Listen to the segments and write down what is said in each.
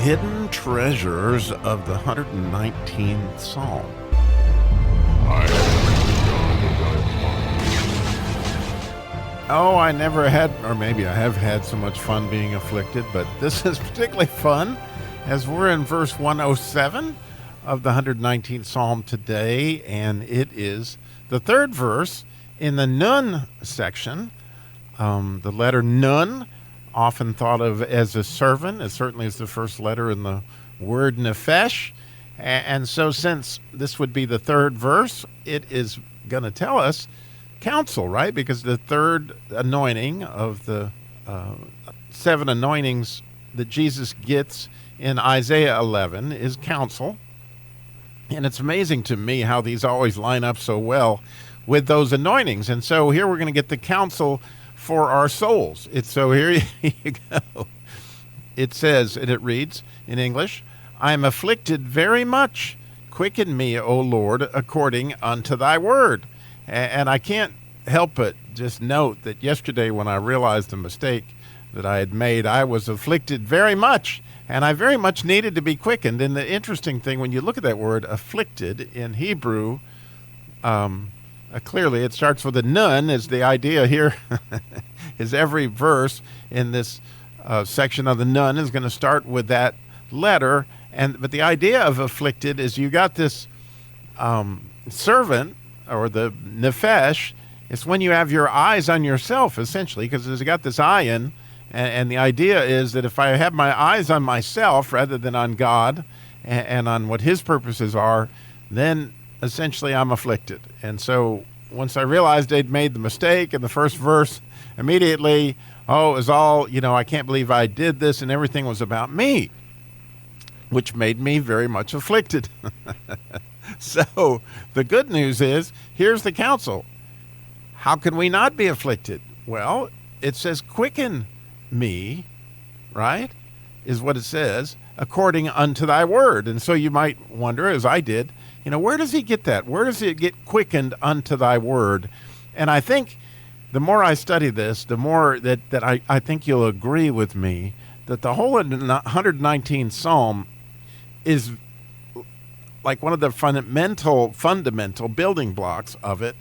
hidden treasures of the 119th Psalm. Oh, I never had, or maybe I have had so much fun being afflicted, but this is particularly fun as we're in verse 107 of the 119th Psalm today, and it is the third verse in the Nun section. The letter Nun, often thought of as a servant. It certainly is the first letter in the word Nefesh. And so since this would be the third verse, it is going to tell us counsel, right? Because the third anointing of the 7 anointings that Jesus gets in Isaiah 11 is counsel. And it's amazing to me how these always line up so well with those anointings. And so here we're going to get the counsel for our souls. So here you go. It says, and it reads in English, I am afflicted very much. Quicken me, O Lord, according unto thy word. And I can't help but just note that yesterday when I realized the mistake that I had made, I was afflicted very much, and I very much needed to be quickened. And the interesting thing, when you look at that word, afflicted, in Hebrew, clearly it starts with a nun, is the idea here, is every verse in this section of the nun is going to start with that letter. But the idea of afflicted is you got this servant, or the nefesh. It's when you have your eyes on yourself, essentially, because you got this ayin, and the idea is that if I have my eyes on myself rather than on God and on what his purposes are, then essentially I'm afflicted. And so once I realized they'd made the mistake in the first verse, immediately, it was all, I can't believe I did this, and everything was about me, which made me very much afflicted. So the good news is, here's the counsel. How can we not be afflicted? Well, it says, quicken me, right, is what it says, according unto thy word. And so you might wonder, as I did, where does he get that? Where does it get quickened unto thy word? And I think the more I study this, the more that I think you'll agree with me that the whole 119th Psalm is like one of the fundamental building blocks of it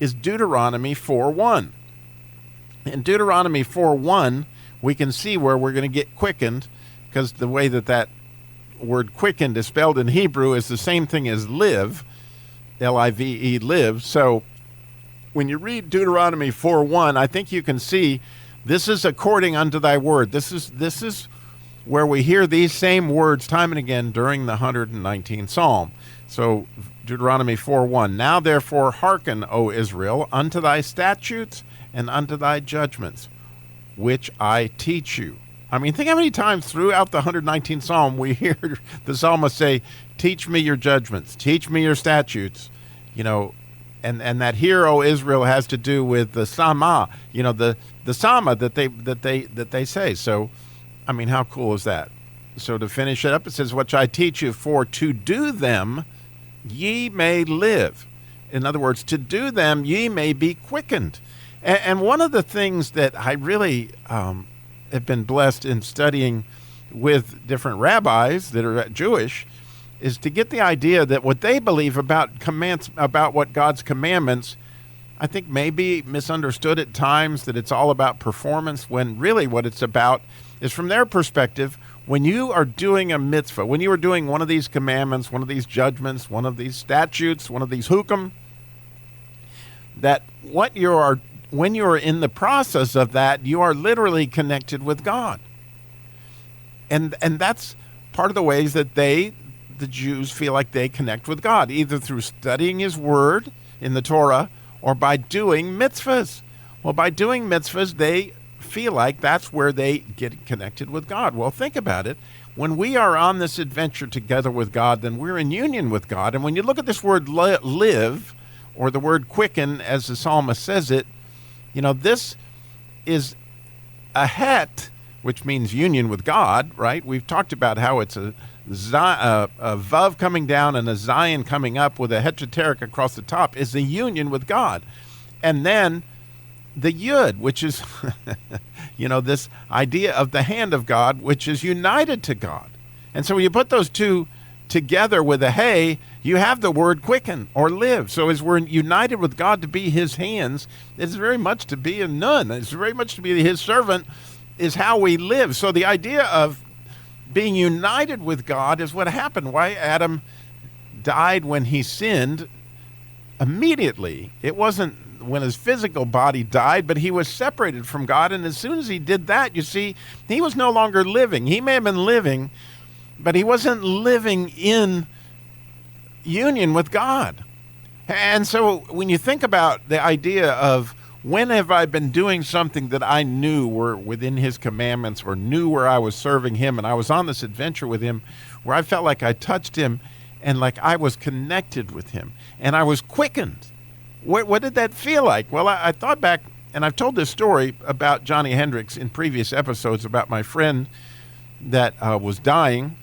is Deuteronomy 4:1. In Deuteronomy 4:1, we can see where we're going to get quickened, because the way that word quickened is spelled in Hebrew is the same thing as live, L-I-V-E, live. So when you read Deuteronomy 4:1, I think you can see this is according unto thy word. This is where we hear these same words time and again during the 119th Psalm. So Deuteronomy 4:1, now therefore hearken, O Israel, unto thy statutes and unto thy judgments, which I teach you. I mean, think how many times throughout the 119th Psalm we hear the psalmist say, teach me your judgments, teach me your statutes, and that here, O Israel, has to do with the sama, the sama that they say. So, I mean, how cool is that? So to finish it up, it says, which I teach you, for to do them ye may live. In other words, to do them ye may be quickened. And one of the things that I really have been blessed in studying with different rabbis that are Jewish is to get the idea that what they believe about what God's commandments, I think may be misunderstood at times, that it's all about performance, when really what it's about is, from their perspective, when you are doing a mitzvah, when you are doing one of these commandments, one of these judgments, one of these statutes, one of these hukum, that when you are in the process of that, you are literally connected with God. And that's part of the ways that the Jews feel like they connect with God, either through studying his word in the Torah or by doing mitzvahs. Well, by doing mitzvahs, they feel like that's where they get connected with God. Well, think about it. When we are on this adventure together with God, then we're in union with God. And when you look at this word live, or the word quicken, as the psalmist says it, this is a het, which means union with God, right? We've talked about how it's a vav coming down and a zion coming up with a heteroteric across the top, is a union with God. And then the yud, which is, this idea of the hand of God, which is united to God. And so when you put those two together with a hey, you have the word quicken or live. So as we're united with God to be his hands, it's very much to be a nun. It's very much to be his servant is how we live. So the idea of being united with God is what happened. Why Adam died when he sinned immediately. It wasn't when his physical body died, but he was separated from God. And as soon as he did that, you see, he was no longer living. He may have been living, but he wasn't living in union with God. And so when you think about the idea of when have I been doing something that I knew were within his commandments or knew where I was serving him, and I was on this adventure with him where I felt like I touched him and like I was connected with him and I was quickened. What did that feel like? Well, I thought back, and I've told this story about Johnny Hendricks in previous episodes about my friend that was dying,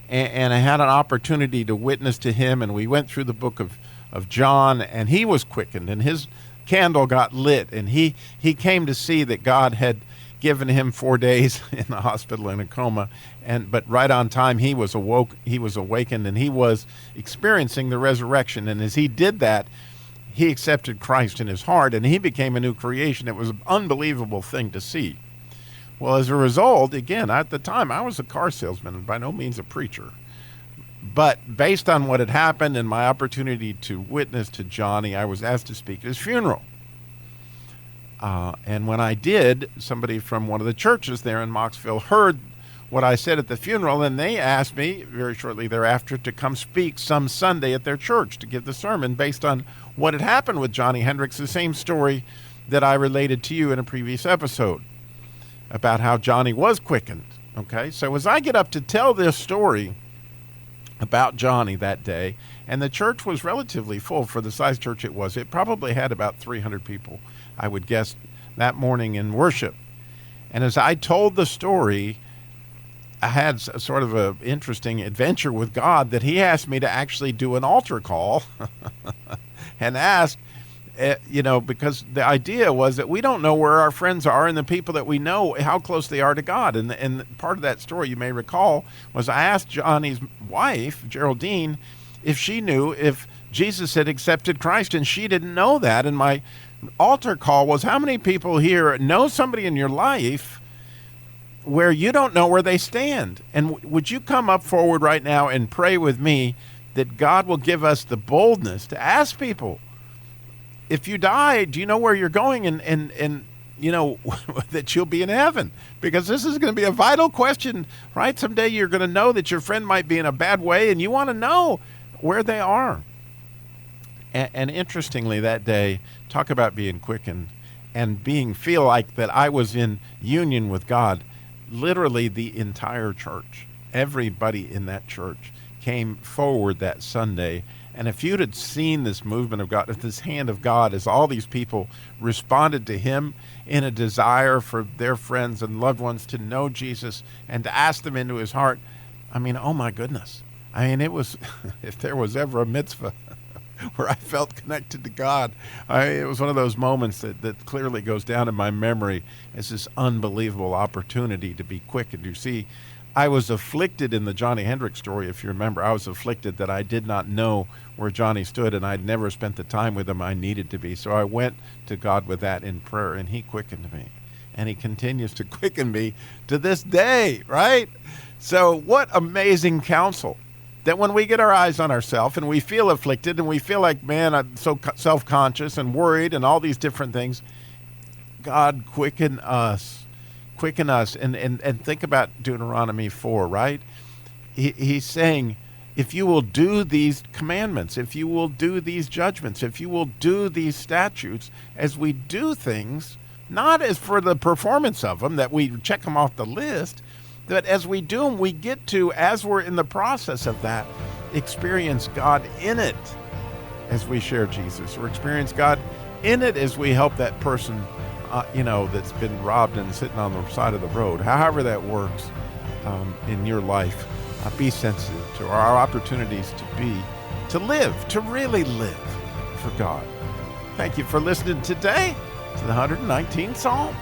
and I had an opportunity to witness to him, and we went through the book of John, and he was quickened, and his candle got lit, and he came to see that God had given him 4 days in the hospital in a coma, but right on time he was awakened, and he was experiencing the resurrection. And as he did that, he accepted Christ in his heart, and he became a new creation. It was an unbelievable thing to see. Well, as a result, again, at the time, I was a car salesman and by no means a preacher. But based on what had happened and my opportunity to witness to Johnny, I was asked to speak at his funeral. And when I did, somebody from one of the churches there in Moxville heard what I said at the funeral, and they asked me very shortly thereafter to come speak some Sunday at their church to give the sermon based on what had happened with Johnny Hendricks, the same story that I related to you in a previous episode about how Johnny was quickened. Okay, so as I get up to tell this story about Johnny that day, and the church was relatively full for the size church it was. It probably had about 300 people, I would guess, that morning in worship. And as I told the story, I had sort of an interesting adventure with God that he asked me to actually do an altar call and ask, because the idea was that we don't know where our friends are and the people that we know, how close they are to God. And part of that story, you may recall, was I asked Johnny's wife, Geraldine, if she knew if Jesus had accepted Christ, and she didn't know that. And my altar call was, how many people here know somebody in your life where you don't know where they stand? And would you come up forward right now and pray with me that God will give us the boldness to ask people, if you die, do you know where you're going, and you know that you'll be in heaven? Because this is going to be a vital question, right? Someday you're going to know that your friend might be in a bad way, and you want to know where they are. And interestingly, that day, talk about being quickened and feel like that I was in union with God. Literally the entire church, everybody in that church came forward that Sunday. And if you'd had seen this movement of God, if this hand of God, as all these people responded to him in a desire for their friends and loved ones to know Jesus and to ask them into his heart, I mean, oh my goodness. I mean, it was, if there was ever a mitzvah where I felt connected to God, it was one of those moments that clearly goes down in my memory as this unbelievable opportunity to be quickened. You see, I was afflicted in the Johnny Hendricks story, if you remember. I was afflicted that I did not know where Johnny stood, and I'd never spent the time with him I needed to be. So I went to God with that in prayer, and he quickened me. And he continues to quicken me to this day, right? So what amazing counsel that when we get our eyes on ourselves and we feel afflicted and we feel like, man, I'm so self-conscious and worried and all these different things, God quicken us. And think about Deuteronomy 4, right? He's saying, if you will do these commandments, if you will do these judgments, if you will do these statutes, as we do things, not as for the performance of them, that we check them off the list, but as we do them, we get to, as we're in the process of that, experience God in it as we share Jesus, or experience God in it as we help that person that's been robbed and sitting on the side of the road. However that works in your life, be sensitive to our opportunities to really live for God. Thank you for listening today to the 119th Psalm.